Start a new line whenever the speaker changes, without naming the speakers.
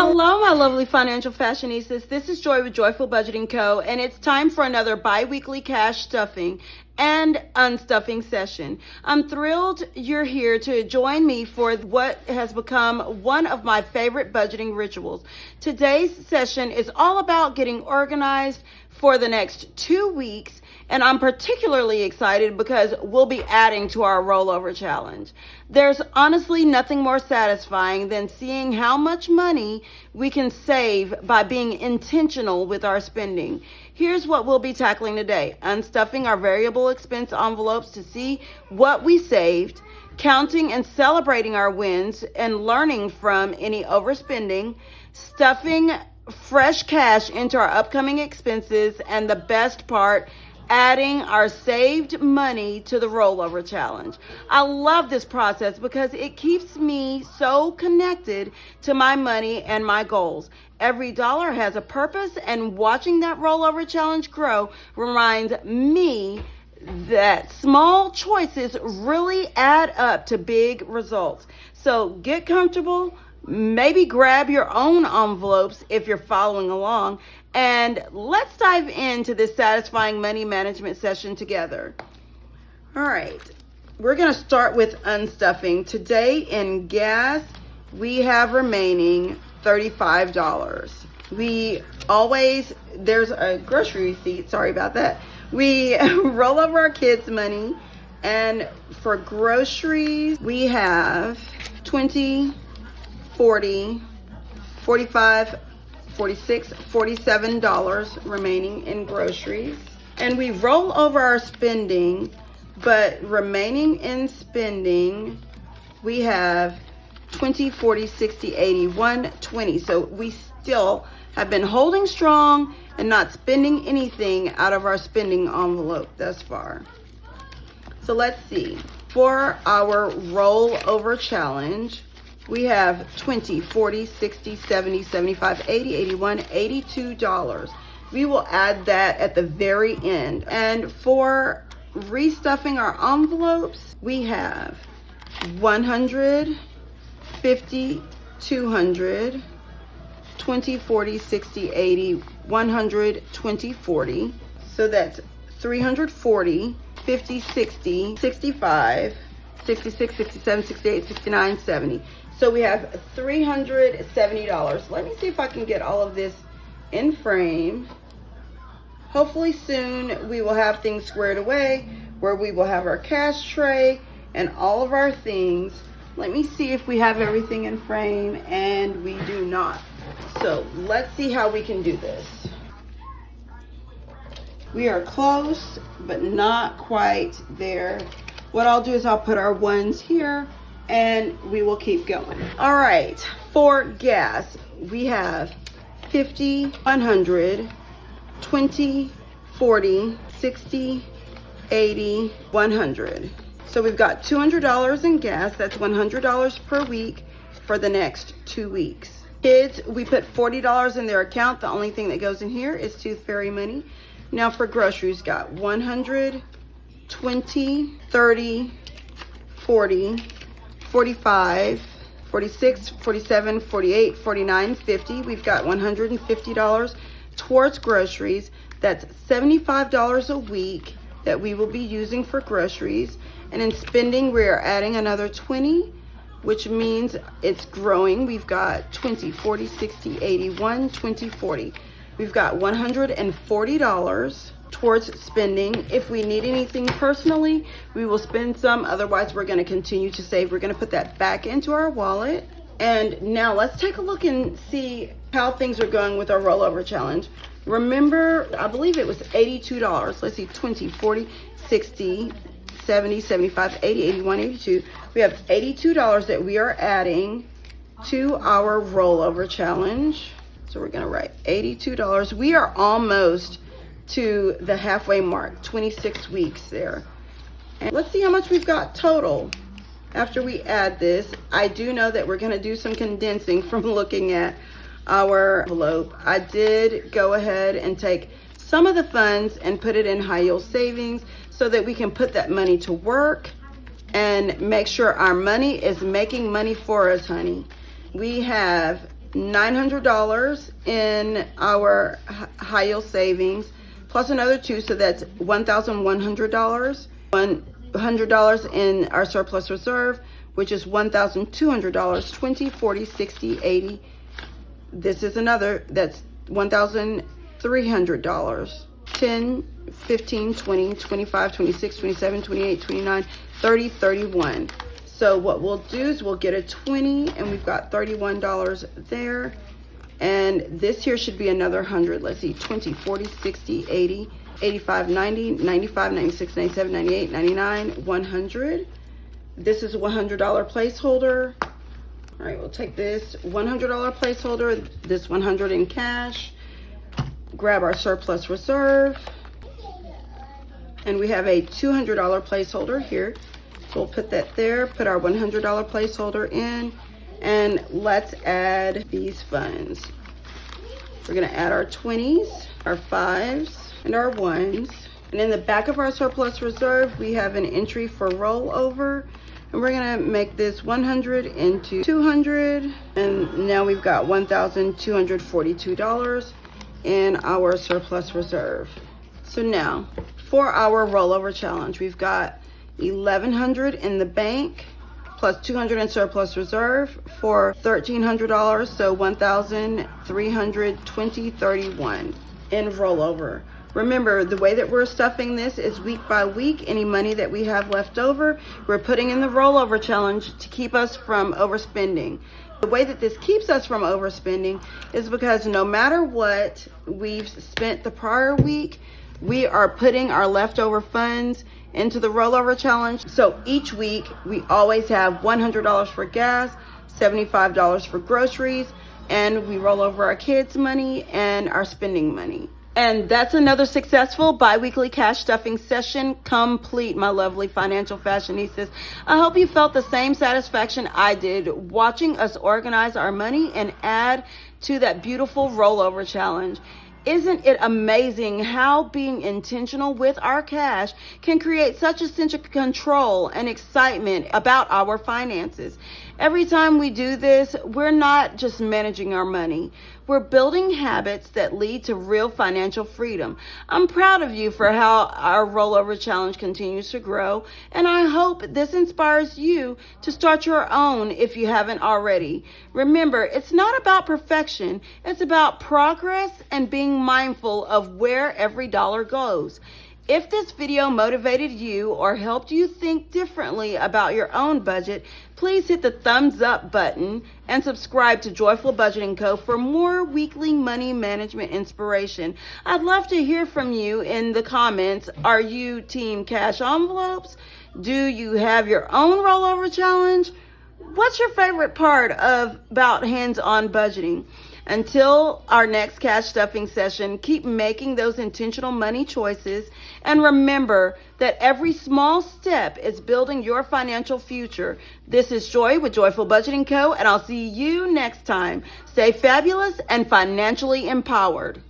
Hello, my lovely financial fashionistas. This is Joy with Joyful Budgeting Co. And it's time for another bi-weekly cash stuffing and unstuffing session. I'm thrilled you're here to join me for what has become one of my favorite budgeting rituals. Today's session is all about getting organized for the next 2 weeks, and I'm particularly excited because we'll be adding to our rollover challenge. There's honestly nothing more satisfying than seeing how much money we can save by being intentional with our spending. Here's what we'll be tackling today: unstuffing our variable expense envelopes to see what we saved, counting and celebrating our wins and learning from any overspending, stuffing fresh cash into our upcoming expenses, and the best part, adding our saved money to the rollover challenge. I love this process because it keeps me so connected to my money and my goals. Every dollar has a purpose, and watching that rollover challenge grow reminds me that small choices really add up to big results. So get comfortable. Maybe grab your own envelopes if you're following along, and let's dive into this satisfying money management session together. All right, we're going to start with unstuffing. Today in gas, we have remaining $35. There's a grocery receipt, sorry about that. We roll over our kids' money, and for groceries, we have 20, 40, 45, 46, $47 remaining in groceries. And we roll over our spending, but remaining in spending, we have 20, 40, 60, 80, 120. So we still have been holding strong and not spending anything out of our spending envelope thus far. So let's see. For our rollover challenge, we have 20, 40, 60, 70, 75, 80, 81, $82. We will add that at the very end. And for restuffing our envelopes, we have 100, 50, 200, 20, 40, 60, 80, 100, 20, 40. So that's 340, 50, 60, 65, 66, 67, 68, 69, 70. So we have $370. Let me see if I can get all of this in frame. Hopefully soon we will have things squared away where we will have our cash tray and all of our things. Let me see if we have everything in frame, and we do not. So let's see how we can do this. We are close, but not quite there. What I'll do is I'll put our ones here, and we will keep going. All right, for gas, we have 50, 100, 20, 40, 60, 80, 100. So we've got $200 in gas. That's $100 per week for the next 2 weeks. Kids, we put $40 in their account. The only thing that goes in here is tooth fairy money. Now for groceries, got 100, 20, 30, 40, 45, 46, 47, 48, 49, 50. We've got $150 towards groceries. That's $75 a week that we will be using for groceries. And in spending, we're adding another 20, which means it's growing. We've got 20, 40, 60, 80, 120, 40. We've got $140 towards spending. If we need anything personally, we will spend some. Otherwise, we're going to continue to save. We're going to put that back into our wallet. And now let's take a look and see how things are going with our rollover challenge. Remember, I believe it was $82. Let's see, 20, 40, 60, 70, 75, 80, 81, 82. We have $82 that we are adding to our rollover challenge. So we're going to write $82. We are almost to the halfway mark, 26 weeks there. And let's see how much we've got total after we add this. I do know that we're going to do some condensing from looking at our envelope. I did go ahead and take some of the funds and put it in high yield savings so that we can put that money to work and make sure our money is making money for us, honey. We have $900 in our high yield savings, plus another 2, so that's $1,100. $100 in our surplus reserve, which is $1,200. 20, 40, 60, 80. This is another, that's $1,300. 10, 15, 20, 25, 26, 27, 28, 29, 30, 31. So what we'll do is we'll get a 20, and we've got $31 there. And this here should be another 100. Let's see, 20, 40, 60, 80, 85, 90, 95, 96, 97, 98, 99, 100. This is a $100 placeholder. All right, we'll take this $100 placeholder, this 100 in cash, grab our surplus reserve, and we have a $200 placeholder here. So we'll put that there, put our $100 placeholder in, and let's add these funds. We're gonna add our 20s, our 5s, and our 1s. And in the back of our surplus reserve, we have an entry for rollover. And we're gonna make this 100 into 200. And now we've got $1,242 in our surplus reserve. So now, for our rollover challenge, we've got $1,100 in the bank, plus 200 in surplus reserve for $1,300, so $1,320.31 in rollover. Remember, the way that we're stuffing this is week by week. Any money that we have left over, we're putting in the rollover challenge to keep us from overspending. The way that this keeps us from overspending is because no matter what we've spent the prior week, we are putting our leftover funds into the rollover challenge. So each week we always have $100 for gas, $75 for groceries, and we roll over our kids' money and our spending money. And that's another successful bi-weekly cash stuffing session complete, my lovely financial fashionistas. I hope you felt the same satisfaction I did watching us organize our money and add to that beautiful rollover challenge. Isn't it amazing how being intentional with our cash can create such a sense of control and excitement about our finances? Every time we do this, we're not just managing our money. We're building habits that lead to real financial freedom. I'm proud of you for how our rollover challenge continues to grow, and I hope this inspires you to start your own if you haven't already. Remember, it's not about perfection. It's about progress and being mindful of where every dollar goes. If this video motivated you or helped you think differently about your own budget, please hit the thumbs up button and subscribe to Joyful Budgeting Co. for more weekly money management inspiration. I'd love to hear from you in the comments. Are you team cash envelopes? Do you have your own rollover challenge? What's your favorite part about hands-on budgeting? Until our next cash stuffing session, keep making those intentional money choices. And remember that every small step is building your financial future. This is Joy with Joyful Budgeting Co. And I'll see you next time. Stay fabulous and financially empowered.